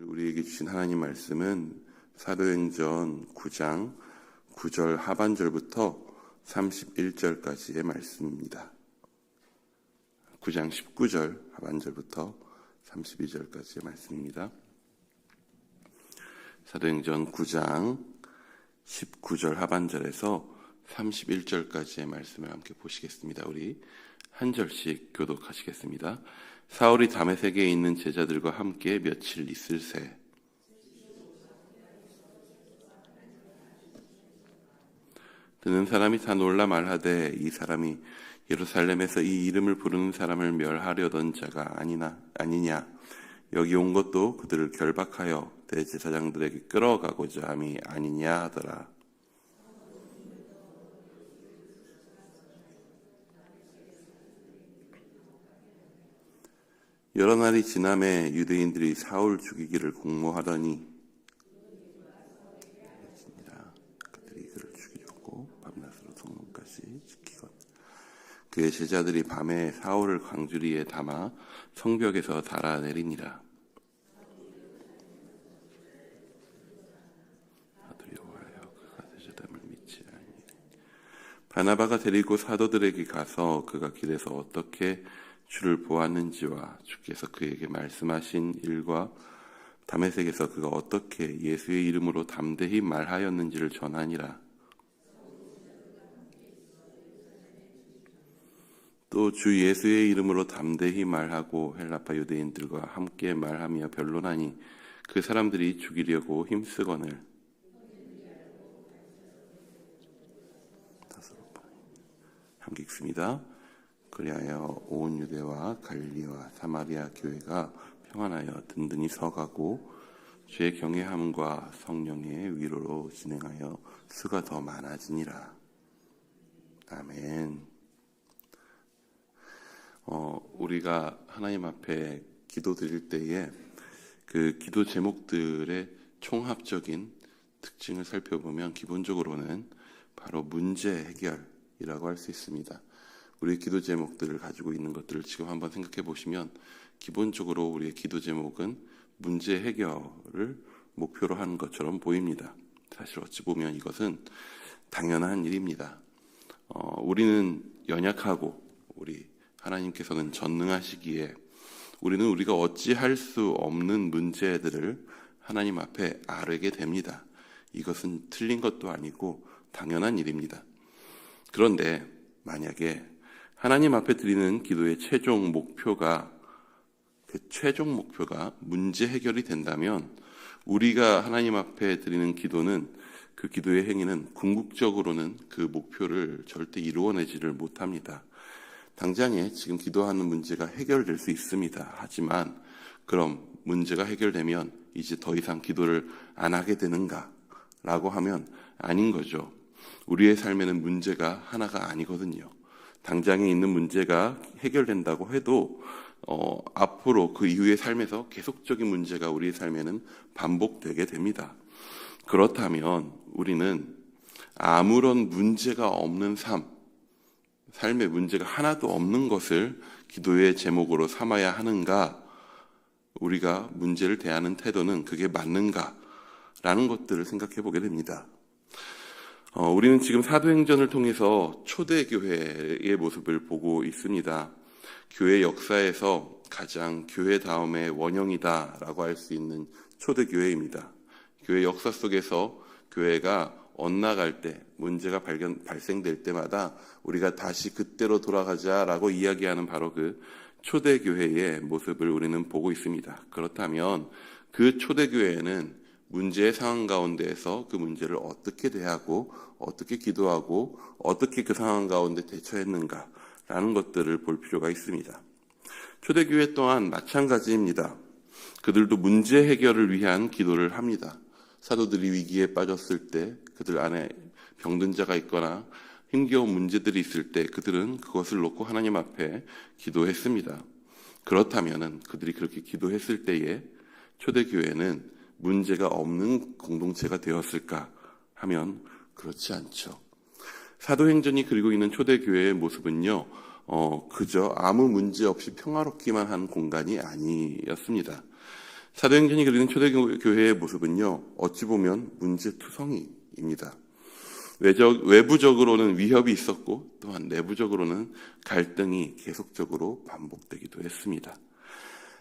우리에게 주신 하나님 말씀은 사도행전 9장 9절 하반절부터 31절까지의 말씀입니다. 9장 19절 하반절부터 32절까지의 말씀입니다. 사도행전 9장 19절 하반절에서 31절까지의 말씀을 함께 보시겠습니다. 우리 한 절씩 교독하시겠습니다. 사울이 다메섹에 있는 제자들과 함께 며칠 있을새 듣는 사람이 다 놀라 말하되 이 사람이 예루살렘에서 이 이름을 부르는 사람을 멸하려던 자가 아니냐. 여기 온 것도 그들을 결박하여 대제사장들에게 끌어가고자 함이 아니냐 하더라. 여러 날이 지남에 유대인들이 사울 죽이기를 공모하더니 그들이 그를 죽이려고 밤낮으로 성문까지 지키건 그의 제자들이 밤에 사울을 광주리에 담아 성벽에서 달아내리니라. 두려워하여 그가 대제됨을 믿지 아니하니 바나바가 데리고 사도들에게 가서 그가 길에서 어떻게 주를 보았는지와 주께서 그에게 말씀하신 일과 다메섹에서 그가 어떻게 예수의 이름으로 담대히 말하였는지를 전하니라. 또 주 예수의 이름으로 담대히 말하고 헬라파 유대인들과 함께 말하며 변론하니 그 사람들이 죽이려고 힘쓰거늘 함께 읽습니다. 그리하여 온 유대와 갈릴리와 사마리아 교회가 평안하여 든든히 서가고 주의 경외함과 성령의 위로로 진행하여 수가 더 많아지니라. 아멘. 우리가 하나님 앞에 기도 드릴 때에 그 기도 제목들의 총합적인 특징을 살펴보면 기본적으로는 바로 문제 해결이라고 할 수 있습니다. 우리의 기도 제목들을 가지고 있는 것들을 지금 한번 생각해 보시면 기본적으로 우리의 기도 제목은 문제 해결을 목표로 하는 것처럼 보입니다. 사실 어찌 보면 이것은 당연한 일입니다. 우리는 연약하고 우리 하나님께서는 전능하시기에 우리는 우리가 어찌할 수 없는 문제들을 하나님 앞에 아뢰게 됩니다. 이것은 틀린 것도 아니고 당연한 일입니다. 그런데 만약에 하나님 앞에 드리는 기도의 최종 목표가 문제 해결이 된다면 우리가 하나님 앞에 드리는 기도는 그 기도의 행위는 궁극적으로는 그 목표를 절대 이루어내지를 못합니다. 당장에 지금 기도하는 문제가 해결될 수 있습니다. 하지만 그럼 문제가 해결되면 이제 더 이상 기도를 안 하게 되는가? 라고 하면 아닌 거죠. 우리의 삶에는 문제가 하나가 아니거든요. 당장에 있는 문제가 해결된다고 해도 앞으로 그 이후의 삶에서 계속적인 문제가 우리의 삶에는 반복되게 됩니다. 그렇다면 우리는 아무런 문제가 없는 삶의 문제가 하나도 없는 것을 기도의 제목으로 삼아야 하는가? 우리가 문제를 대하는 태도는 그게 맞는가? 라는 것들을 생각해 보게 됩니다. 우리는 지금 사도행전을 통해서 초대교회의 모습을 보고 있습니다. 교회 역사에서 가장 교회 다음의 원형이다라고 할 수 있는 초대교회입니다. 교회 역사 속에서 교회가 엇나갈 때, 문제가 발생될 때마다 우리가 다시 그때로 돌아가자라고 이야기하는 바로 그 초대교회의 모습을 우리는 보고 있습니다. 그렇다면 그 초대교회는 문제의 상황 가운데에서 그 문제를 어떻게 대하고 어떻게 기도하고 어떻게 그 상황 가운데 대처했는가라는 것들을 볼 필요가 있습니다. 초대교회 또한 마찬가지입니다. 그들도 문제 해결을 위한 기도를 합니다. 사도들이 위기에 빠졌을 때 그들 안에 병든 자가 있거나 힘겨운 문제들이 있을 때 그들은 그것을 놓고 하나님 앞에 기도했습니다. 그렇다면 그들이 그렇게 기도했을 때에 초대교회는 문제가 없는 공동체가 되었을까 하면 그렇지 않죠. 사도행전이 그리고 있는 초대교회의 모습은요, 그저 아무 문제 없이 평화롭기만 한 공간이 아니었습니다. 사도행전이 그리는 초대교회의 모습은요, 어찌 보면 문제투성이입니다. 외부적으로는 위협이 있었고 또한 내부적으로는 갈등이 계속적으로 반복되기도 했습니다.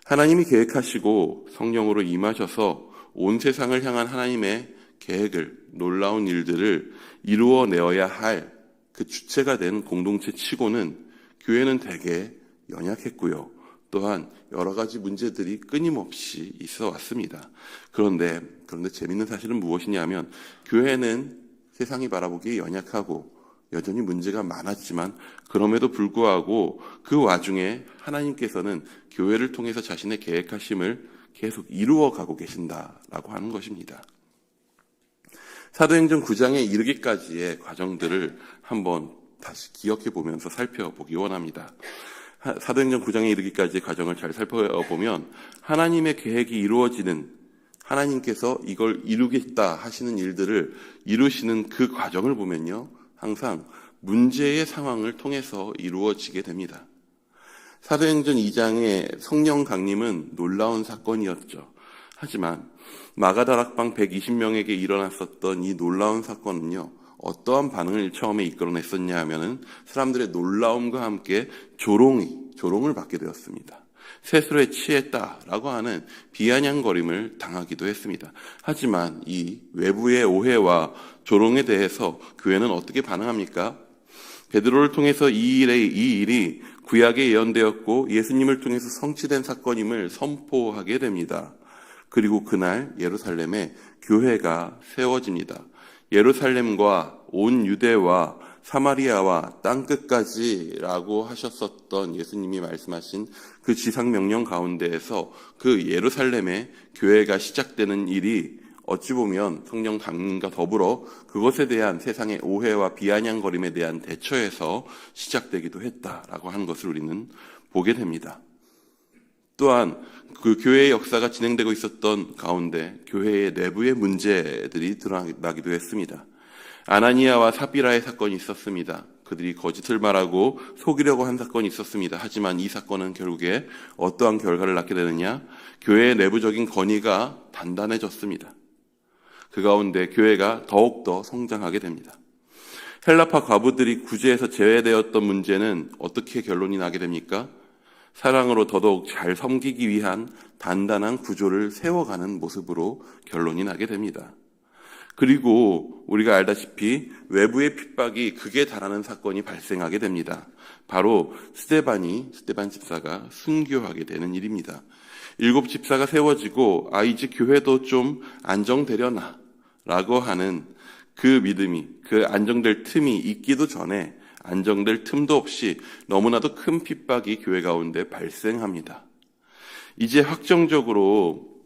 하나님이 계획하시고 성령으로 임하셔서 온 세상을 향한 하나님의 계획을, 놀라운 일들을 이루어내어야 할 그 주체가 된 공동체 치고는 교회는 대개 연약했고요. 또한 여러 가지 문제들이 끊임없이 있어 왔습니다. 그런데 재밌는 사실은 무엇이냐면 교회는 세상이 바라보기에 연약하고 여전히 문제가 많았지만 그럼에도 불구하고 그 와중에 하나님께서는 교회를 통해서 자신의 계획하심을 계속 이루어가고 계신다라고 하는 것입니다. 사도행전 9장에 이르기까지의 과정들을 한번 다시 기억해 보면서 살펴보기 원합니다. 사도행전 9장에 이르기까지의 과정을 잘 살펴보면 하나님의 계획이 이루어지는, 하나님께서 이걸 이루겠다 하시는 일들을 이루시는 그 과정을 보면요, 항상 문제의 상황을 통해서 이루어지게 됩니다. 사도행전 2장의 성령 강림은 놀라운 사건이었죠. 하지만 마가다락방 120명에게 일어났었던 이 놀라운 사건은요, 어떠한 반응을 처음에 이끌어냈었냐 하면은 사람들의 놀라움과 함께 조롱을 받게 되었습니다. 세술에 취했다라고 하는 비아냥거림을 당하기도 했습니다. 하지만 이 외부의 오해와 조롱에 대해서 교회는 어떻게 반응합니까? 베드로를 통해서 이 일이 구약에 예언되었고 예수님을 통해서 성취된 사건임을 선포하게 됩니다. 그리고 그날 예루살렘에 교회가 세워집니다. 예루살렘과 온 유대와 사마리아와 땅끝까지라고 하셨었던 예수님이 말씀하신 그 지상명령 가운데에서 그 예루살렘의 교회가 시작되는 일이 어찌 보면 성령 강림과 더불어 그것에 대한 세상의 오해와 비아냥거림에 대한 대처에서 시작되기도 했다라고 하는 것을 우리는 보게 됩니다. 또한 그 교회의 역사가 진행되고 있었던 가운데 교회의 내부의 문제들이 드러나기도 했습니다. 아나니아와 삽비라의 사건이 있었습니다. 그들이 거짓을 말하고 속이려고 한 사건이 있었습니다. 하지만 이 사건은 결국에 어떠한 결과를 낳게 되느냐? 교회의 내부적인 건의가 단단해졌습니다. 그 가운데 교회가 더욱더 성장하게 됩니다. 헬라파 과부들이 구제에서 제외되었던 문제는 어떻게 결론이 나게 됩니까? 사랑으로 더더욱 잘 섬기기 위한 단단한 구조를 세워가는 모습으로 결론이 나게 됩니다. 그리고 우리가 알다시피 외부의 핍박이 극에 달하는 사건이 발생하게 됩니다. 바로 스데반 집사가 순교하게 되는 일입니다. 7 집사가 세워지고 이제 교회도 좀 안정되려나 라고 하는 그 믿음이, 그 안정될 틈이 있기도 전에 안정될 틈도 없이 너무나도 큰 핍박이 교회 가운데 발생합니다. 이제 확정적으로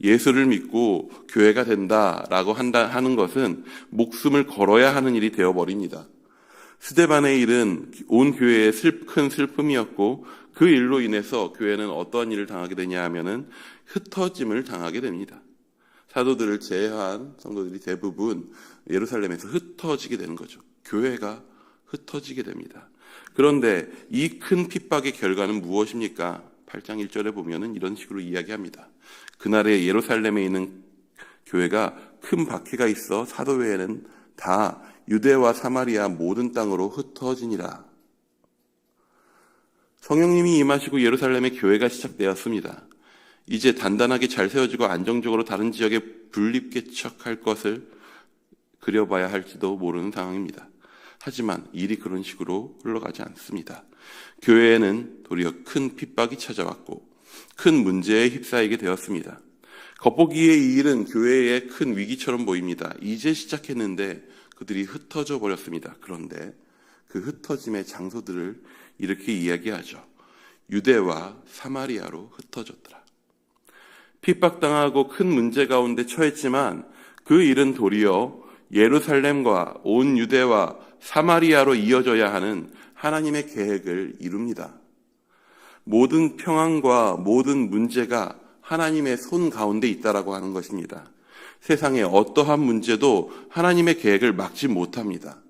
예수를 믿고 교회가 된다라고 하는 것은 목숨을 걸어야 하는 일이 되어버립니다. 스데반의 일은 온 교회의 큰 슬픔이었고 그 일로 인해서 교회는 어떠한 일을 당하게 되냐 하면은 흩어짐을 당하게 됩니다. 사도들을 제외한 성도들이 대부분 예루살렘에서 흩어지게 되는 거죠. 교회가 흩어지게 됩니다. 그런데 이 큰 핍박의 결과는 무엇입니까? 8장 1절에 보면은 이런 식으로 이야기합니다. 그날에 예루살렘에 있는 교회가 큰 박해가 있어 사도회에는 다 유대와 사마리아 모든 땅으로 흩어지니라. 성령님이 임하시고 예루살렘의 교회가 시작되었습니다. 이제 단단하게 잘 세워지고 안정적으로 다른 지역에 분립개척할 것을 그려봐야 할지도 모르는 상황입니다. 하지만 일이 그런 식으로 흘러가지 않습니다. 교회에는 도리어 큰 핍박이 찾아왔고 큰 문제에 휩싸이게 되었습니다. 겉보기에 이 일은 교회의 큰 위기처럼 보입니다. 이제 시작했는데 그들이 흩어져 버렸습니다. 그런데 그 흩어짐의 장소들을 이렇게 이야기하죠. 유대와 사마리아로 흩어졌더라. 핍박당하고 큰 문제 가운데 처했지만 그 일은 도리어 예루살렘과 온 유대와 사마리아로 이어져야 하는 하나님의 계획을 이룹니다. 모든 평안과 모든 문제가 하나님의 손 가운데 있다라고 하는 것입니다. 세상의 어떠한 문제도 하나님의 계획을 막지 못합니다.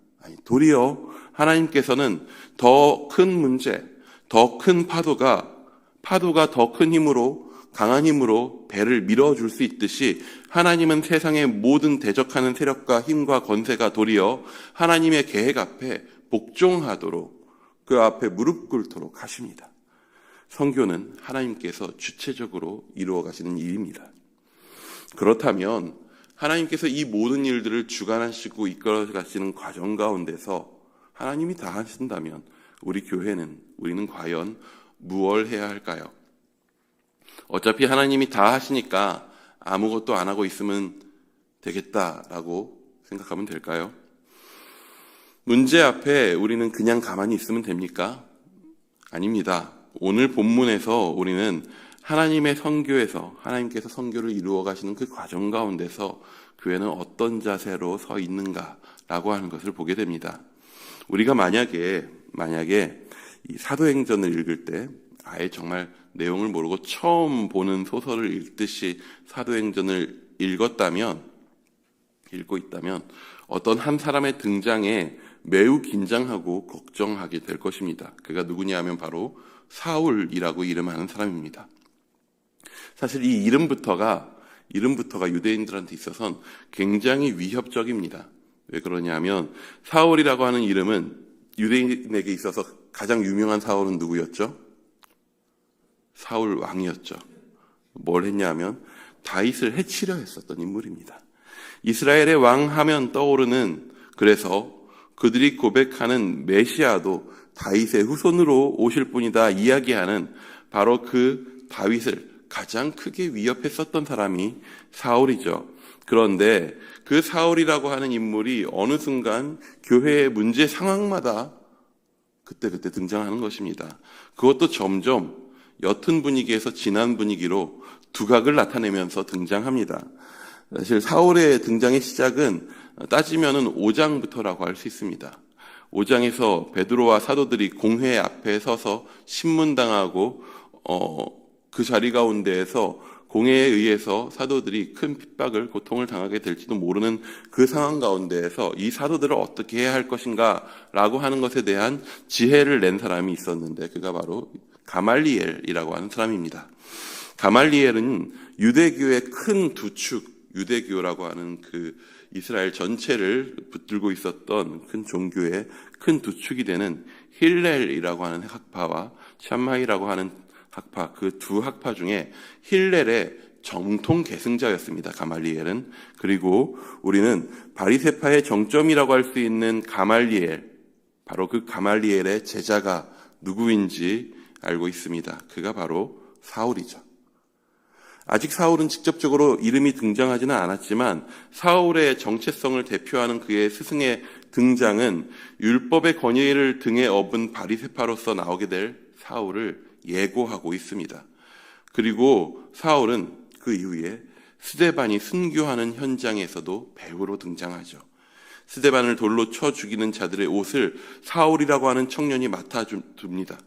도리어 하나님께서는 더 큰 문제, 더 큰 파도가 더 큰 힘으로 강한 힘으로 배를 밀어줄 수 있듯이 하나님은 세상의 모든 대적하는 세력과 힘과 권세가 도리어 하나님의 계획 앞에 복종하도록 그 앞에 무릎 꿇도록 하십니다. 선교는 하나님께서 주체적으로 이루어 가시는 일입니다. 그렇다면 하나님께서 이 모든 일들을 주관하시고 이끌어 가시는 과정 가운데서 하나님이 다 하신다면 우리는 과연 무엇을 해야 할까요? 어차피 하나님이 다 하시니까 아무것도 안 하고 있으면 되겠다라고 생각하면 될까요? 문제 앞에 우리는 그냥 가만히 있으면 됩니까? 아닙니다. 오늘 본문에서 우리는 하나님의 선교에서 하나님께서 선교를 이루어 가시는 그 과정 가운데서 교회는 어떤 자세로 서 있는가라고 하는 것을 보게 됩니다. 우리가 만약에 이 사도행전을 읽을 때 아예 정말 내용을 모르고 처음 보는 소설을 읽듯이 사도행전을 읽고 있다면 어떤 한 사람의 등장에 매우 긴장하고 걱정하게 될 것입니다. 그가 누구냐 하면 바로 사울이라고 이름하는 사람입니다. 사실 이 이름부터가 유대인들한테 있어서는 굉장히 위협적입니다. 왜 그러냐면 사울이라고 하는 이름은 유대인에게 있어서 가장 유명한 사울은 누구였죠? 사울 왕이었죠. 뭘 했냐면 다윗을 해치려 했었던 인물입니다. 이스라엘의 왕 하면 떠오르는, 그래서 그들이 고백하는 메시아도 다윗의 후손으로 오실 분이다 이야기하는 바로 그 다윗을 가장 크게 위협했었던 사람이 사울이죠. 그런데 그 사울이라고 하는 인물이 어느 순간 교회의 문제 상황마다 그때 등장하는 것입니다. 그것도 점점 옅은 분위기에서 진한 분위기로 두각을 나타내면서 등장합니다. 사실 사울의 등장의 시작은 따지면은 5장부터라고 할 수 있습니다. 5장에서 베드로와 사도들이 공회 앞에 서서 신문당하고 그 자리 가운데에서 공회에 의해서 사도들이 큰 핍박을, 고통을 당하게 될지도 모르는 그 상황 가운데에서 이 사도들을 어떻게 해야 할 것인가 라고 하는 것에 대한 지혜를 낸 사람이 있었는데 그가 바로 가말리엘이라고 하는 사람입니다. 가말리엘은 유대교의 큰 두 축, 유대교라고 하는 그 이스라엘 전체를 붙들고 있었던 큰 종교의 큰 두 축이 되는 힐렐이라고 하는 학파와 샴마이라고 하는 학파, 그 두 학파 중에 힐렐의 정통 계승자였습니다. 가말리엘은. 그리고 우리는 바리새파의 정점이라고 할 수 있는 가말리엘, 바로 그 가말리엘의 제자가 누구인지 알고 있습니다. 그가 바로 사울이죠. 아직 사울은 직접적으로 이름이 등장하지는 않았지만 사울의 정체성을 대표하는 그의 스승의 등장은 율법의 권위를 등에 업은 바리새파로서 나오게 될 사울을 예고하고 있습니다. 그리고 사울은 그 이후에 스데반이 순교하는 현장에서도 배우로 등장하죠. 스데반을 돌로 쳐 죽이는 자들의 옷을 사울이라고 하는 청년이 맡아줍니다.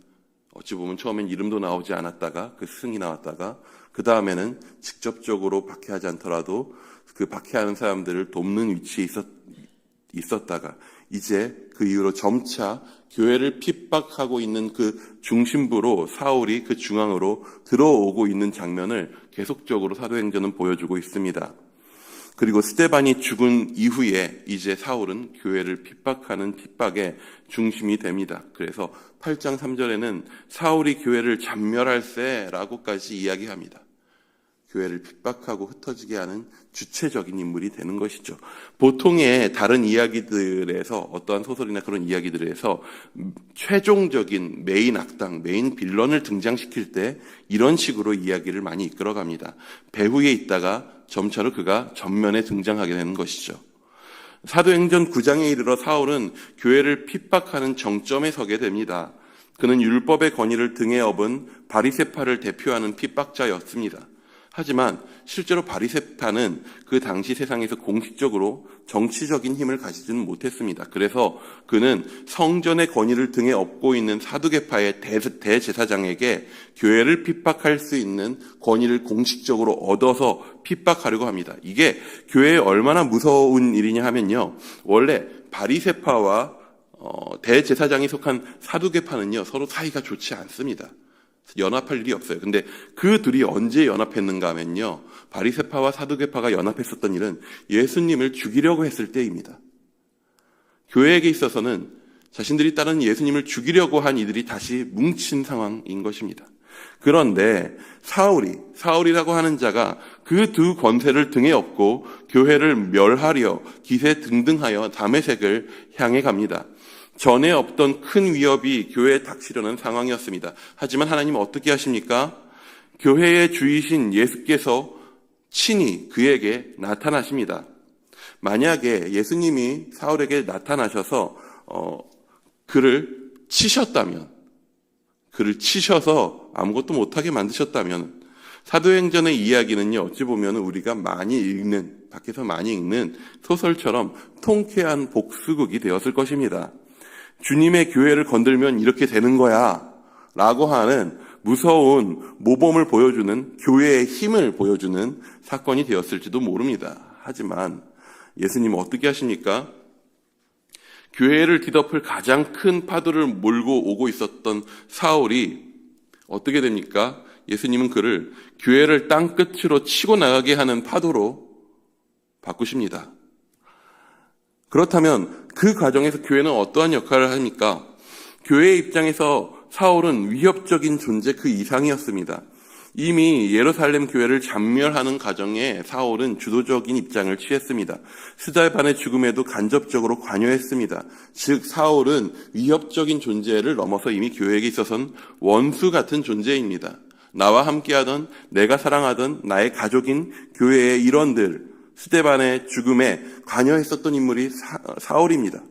어찌 보면 처음엔 이름도 나오지 않았다가 그 스승이 나왔다가 그 다음에는 직접적으로 박해하지 않더라도 그 박해하는 사람들을 돕는 위치에 있었다가 이제 그 이후로 점차 교회를 핍박하고 있는 그 중심부로 사울이 그 중앙으로 들어오고 있는 장면을 계속적으로 사도행전은 보여주고 있습니다. 그리고 스데반이 죽은 이후에 이제 사울은 교회를 핍박하는 핍박의 중심이 됩니다. 그래서 8장 3절에는 사울이 교회를 잔멸할세라고까지 이야기합니다. 교회를 핍박하고 흩어지게 하는 주체적인 인물이 되는 것이죠. 보통의 다른 이야기들에서, 어떠한 소설이나 그런 이야기들에서 최종적인 메인 악당, 메인 빌런을 등장시킬 때 이런 식으로 이야기를 많이 이끌어갑니다. 배후에 있다가 점차로 그가 전면에 등장하게 되는 것이죠. 사도행전 9장에 이르러 사울은 교회를 핍박하는 정점에 서게 됩니다. 그는 율법의 권위를 등에 업은 바리새파를 대표하는 핍박자였습니다. 하지만 실제로 바리새파는 그 당시 세상에서 공식적으로 정치적인 힘을 가지지는 못했습니다. 그래서 그는 성전의 권위를 등에 업고 있는 사두개파의 대제사장에게 교회를 핍박할 수 있는 권위를 공식적으로 얻어서 핍박하려고 합니다. 이게 교회에 얼마나 무서운 일이냐 하면요, 원래 바리새파와 대제사장이 속한 사두개파는요 서로 사이가 좋지 않습니다. 연합할 일이 없어요. 근데 그 둘이 언제 연합했는가 하면요, 바리새파와 사두개파가 연합했었던 일은 예수님을 죽이려고 했을 때입니다. 교회에게 있어서는 자신들이 따르는 예수님을 죽이려고 한 이들이 다시 뭉친 상황인 것입니다. 그런데 사울이라고 하는 자가 그 두 권세를 등에 업고 교회를 멸하려 기세등등하여 다메섹을 향해 갑니다. 전에 없던 큰 위협이 교회에 닥치려는 상황이었습니다. 하지만 하나님은 어떻게 하십니까? 교회의 주이신 예수께서 친히 그에게 나타나십니다. 만약에 예수님이 사울에게 나타나셔서 그를 치셔서 아무것도 못하게 만드셨다면, 사도행전의 이야기는요, 어찌 보면 우리가 밖에서 많이 읽는 소설처럼 통쾌한 복수극이 되었을 것입니다. 주님의 교회를 건들면 이렇게 되는 거야 라고 하는 무서운 모범을 보여주는, 교회의 힘을 보여주는 사건이 되었을지도 모릅니다. 하지만 예수님은 어떻게 하십니까? 교회를 뒤덮을 가장 큰 파도를 몰고 오고 있었던 사울이 어떻게 됩니까? 예수님은 그를 교회를 땅끝으로 치고 나가게 하는 파도로 바꾸십니다. 그렇다면 그 과정에서 교회는 어떠한 역할을 합니까? 교회의 입장에서 사울은 위협적인 존재 그 이상이었습니다. 이미 예루살렘 교회를 잔멸하는 과정에 사울은 주도적인 입장을 취했습니다. 스데반의 죽음에도 간접적으로 관여했습니다. 즉 사울은 위협적인 존재를 넘어서 이미 교회에게 있어서는 원수 같은 존재입니다. 나와 함께하던, 내가 사랑하던 나의 가족인 교회의 일원들, 스데반의 죽음에 관여했었던 인물이 사울입니다.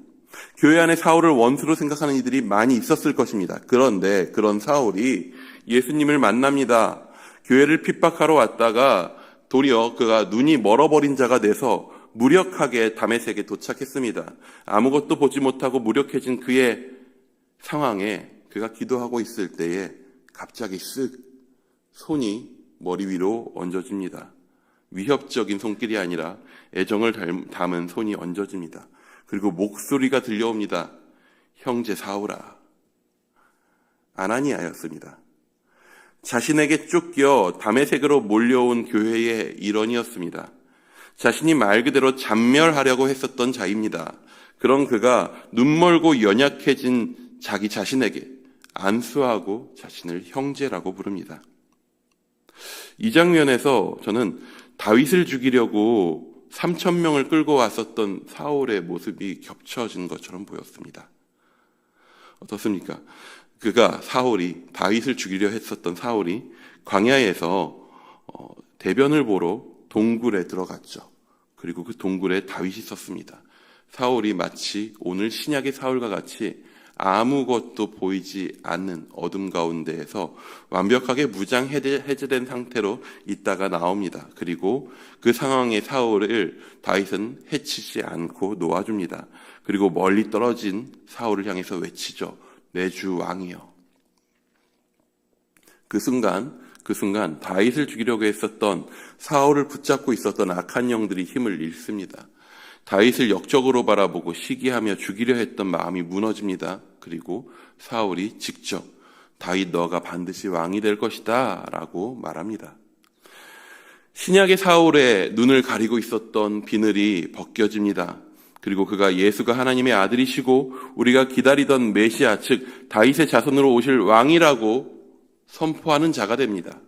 교회 안에 사울을 원수로 생각하는 이들이 많이 있었을 것입니다. 그런데 그런 사울이 예수님을 만납니다. 교회를 핍박하러 왔다가 도리어 그가 눈이 멀어버린 자가 돼서 무력하게 다메섹에 도착했습니다. 아무것도 보지 못하고 무력해진 그의 상황에 그가 기도하고 있을 때에 갑자기 쓱 손이 머리 위로 얹어집니다. 위협적인 손길이 아니라 애정을 담은 손이 얹어집니다. 그리고 목소리가 들려옵니다. 형제 사울아. 아나니아였습니다. 자신에게 쫓겨 다메섹으로 몰려온 교회의 일원이었습니다. 자신이 말 그대로 잔멸하려고 했었던 자입니다. 그런 그가 눈멀고 연약해진 자기 자신에게 안수하고 자신을 형제라고 부릅니다. 이 장면에서 저는 다윗을 죽이려고 3,000명을 끌고 왔었던 사울의 모습이 겹쳐진 것처럼 보였습니다. 어떻습니까? 다윗을 죽이려 했었던 사울이 광야에서 대변을 보러 동굴에 들어갔죠. 그리고 그 동굴에 다윗이 있었습니다. 사울이 마치 오늘 신약의 사울과 같이 아무것도 보이지 않는 어둠 가운데에서 완벽하게 무장 해제된 상태로 있다가 나옵니다. 그리고 그 상황의 사울을 다윗은 해치지 않고 놓아줍니다. 그리고 멀리 떨어진 사울을 향해서 외치죠. 내 주 왕이여. 그 순간 다윗을 죽이려고 했었던, 사울을 붙잡고 있었던 악한 영들이 힘을 잃습니다. 다윗을 역적으로 바라보고 시기하며 죽이려 했던 마음이 무너집니다. 그리고 사울이 직접 다윗 너가 반드시 왕이 될 것이다 라고 말합니다. 신약의 사울의 눈을 가리고 있었던 비늘이 벗겨집니다. 그리고 그가 예수가 하나님의 아들이시고 우리가 기다리던 메시아, 즉 다윗의 자손으로 오실 왕이라고 선포하는 자가 됩니다.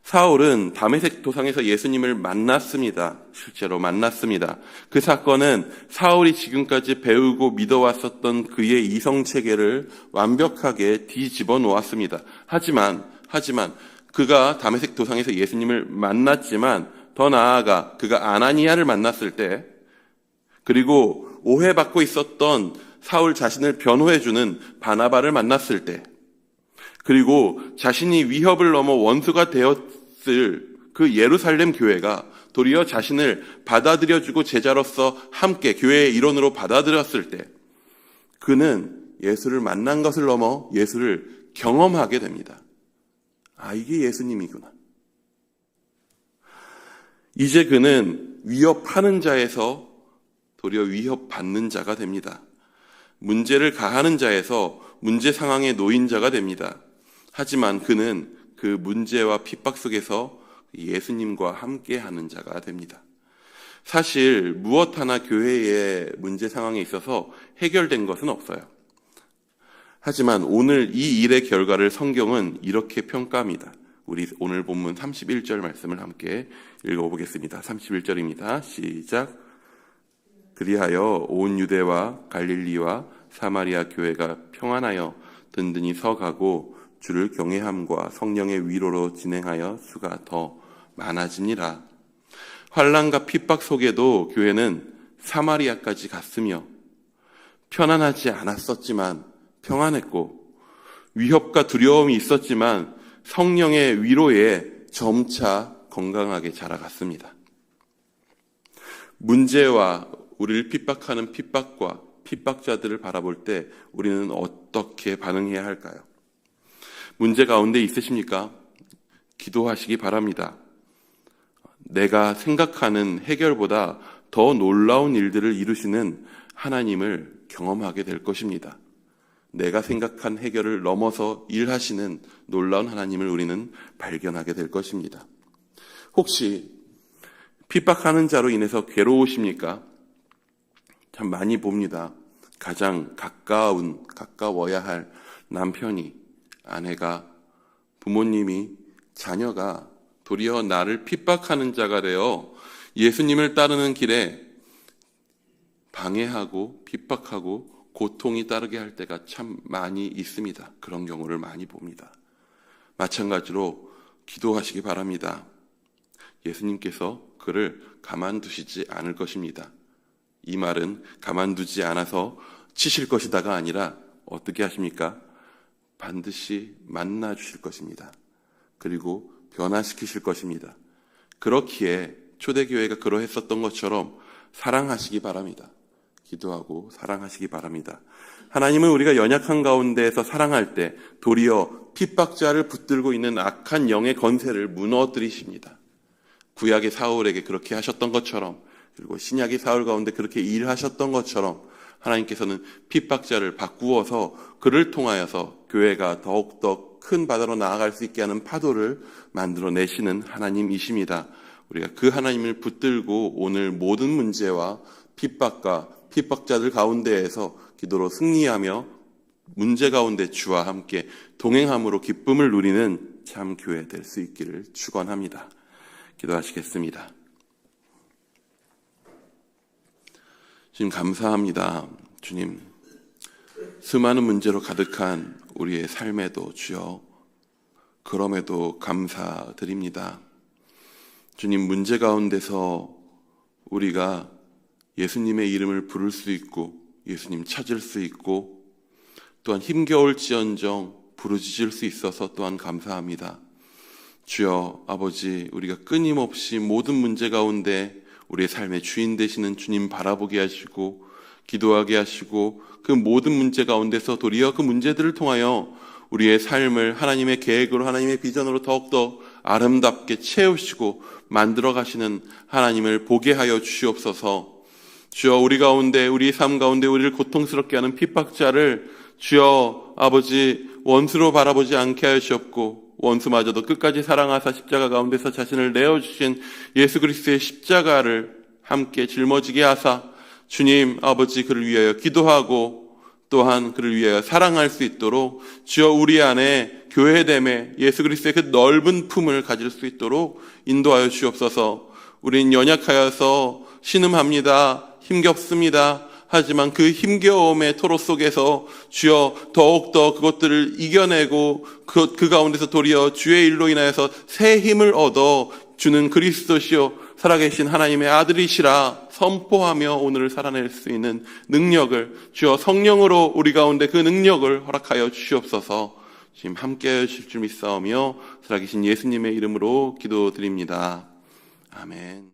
사울은 다메섹 도상에서 예수님을 만났습니다. 실제로 만났습니다. 그 사건은 사울이 지금까지 배우고 믿어왔었던 그의 이성체계를 완벽하게 뒤집어 놓았습니다. 하지만 그가 다메섹 도상에서 예수님을 만났지만 더 나아가 그가 아나니아를 만났을 때, 그리고 오해받고 있었던 사울 자신을 변호해주는 바나바를 만났을 때, 그리고 자신이 위협을 넘어 원수가 되었을 그 예루살렘 교회가 도리어 자신을 받아들여주고 제자로서 함께 교회의 일원으로 받아들였을 때, 그는 예수를 만난 것을 넘어 예수를 경험하게 됩니다. 이게 예수님이구나. 이제 그는 위협하는 자에서 도리어 위협받는 자가 됩니다. 문제를 가하는 자에서 문제 상황에 놓인 자가 됩니다. 하지만 그는 그 문제와 핍박 속에서 예수님과 함께하는 자가 됩니다. 사실 무엇 하나 교회의 문제 상황에 있어서 해결된 것은 없어요. 하지만 오늘 이 일의 결과를 성경은 이렇게 평가합니다. 우리 오늘 본문 31절 말씀을 함께 읽어보겠습니다. 31절입니다. 시작. 그리하여 온 유대와 갈릴리와 사마리아 교회가 평안하여 든든히 서가고 주를 경외함과 성령의 위로로 진행하여 수가 더 많아지니라. 환난과 핍박 속에도 교회는 사마리아까지 갔으며 편안하지 않았었지만 평안했고 위협과 두려움이 있었지만 성령의 위로에 점차 건강하게 자라갔습니다. 문제와 우리를 핍박하는 핍박과 핍박자들을 바라볼 때 우리는 어떻게 반응해야 할까요? 문제 가운데 있으십니까? 기도하시기 바랍니다. 내가 생각하는 해결보다 더 놀라운 일들을 이루시는 하나님을 경험하게 될 것입니다. 내가 생각한 해결을 넘어서 일하시는 놀라운 하나님을 우리는 발견하게 될 것입니다. 혹시 핍박하는 자로 인해서 괴로우십니까? 참 많이 봅니다. 가장 가까워야 할 남편이, 아내가, 부모님이, 자녀가 도리어 나를 핍박하는 자가 되어 예수님을 따르는 길에 방해하고 핍박하고 고통이 따르게 할 때가 참 많이 있습니다. 그런 경우를 많이 봅니다. 마찬가지로 기도하시기 바랍니다. 예수님께서 그를 가만두시지 않을 것입니다. 이 말은 가만두지 않아서 치실 것이다가 아니라 어떻게 하십니까? 반드시 만나 주실 것입니다. 그리고 변화시키실 것입니다. 그렇기에 초대교회가 그러했었던 것처럼 사랑하시기 바랍니다. 기도하고 사랑하시기 바랍니다. 하나님은 우리가 연약한 가운데에서 사랑할 때 도리어 핍박자를 붙들고 있는 악한 영의 건세를 무너뜨리십니다. 구약의 사울에게 그렇게 하셨던 것처럼, 그리고 신약의 사울 가운데 그렇게 일하셨던 것처럼 하나님께서는 핍박자를 바꾸어서 그를 통하여서 교회가 더욱더 큰 바다로 나아갈 수 있게 하는 파도를 만들어내시는 하나님이십니다. 우리가 그 하나님을 붙들고 오늘 모든 문제와 핍박과 핍박자들 가운데에서 기도로 승리하며 문제 가운데 주와 함께 동행함으로 기쁨을 누리는 참 교회 될 수 있기를 축원합니다. 기도하시겠습니다. 주님 감사합니다. 주님, 수많은 문제로 가득한 우리의 삶에도 주여 그럼에도 감사드립니다. 주님, 문제 가운데서 우리가 예수님의 이름을 부를 수 있고 예수님 찾을 수 있고 또한 힘겨울지언정 부르짖을 수 있어서 또한 감사합니다. 주여 아버지, 우리가 끊임없이 모든 문제 가운데 우리의 삶의 주인 되시는 주님 바라보게 하시고 기도하게 하시고 그 모든 문제 가운데서 도리어 그 문제들을 통하여 우리의 삶을 하나님의 계획으로 하나님의 비전으로 더욱더 아름답게 채우시고 만들어 가시는 하나님을 보게 하여 주시옵소서. 주여 우리 가운데 우리의 삶 가운데 우리를 고통스럽게 하는 핍박자를 주여 아버지 원수로 바라보지 않게 하시옵고 원수마저도 끝까지 사랑하사 십자가 가운데서 자신을 내어주신 예수 그리스도의 십자가를 함께 짊어지게 하사 주님 아버지 그를 위하여 기도하고 또한 그를 위하여 사랑할 수 있도록 주여 우리 안에 교회됨에 예수 그리스도의 그 넓은 품을 가질 수 있도록 인도하여 주옵소서. 우린 연약하여서 신음합니다. 힘겹습니다. 하지만 그 힘겨움의 토로 속에서 주여 더욱더 그것들을 이겨내고 그 가운데서 도리어 주의 일로 인하여서 새 힘을 얻어 주는 그리스도시요 살아계신 하나님의 아들이시라 선포하며 오늘을 살아낼 수 있는 능력을 주여 성령으로 우리 가운데 그 능력을 허락하여 주시옵소서. 지금 함께하여 주실 줄 믿사오며 살아계신 예수님의 이름으로 기도드립니다. 아멘.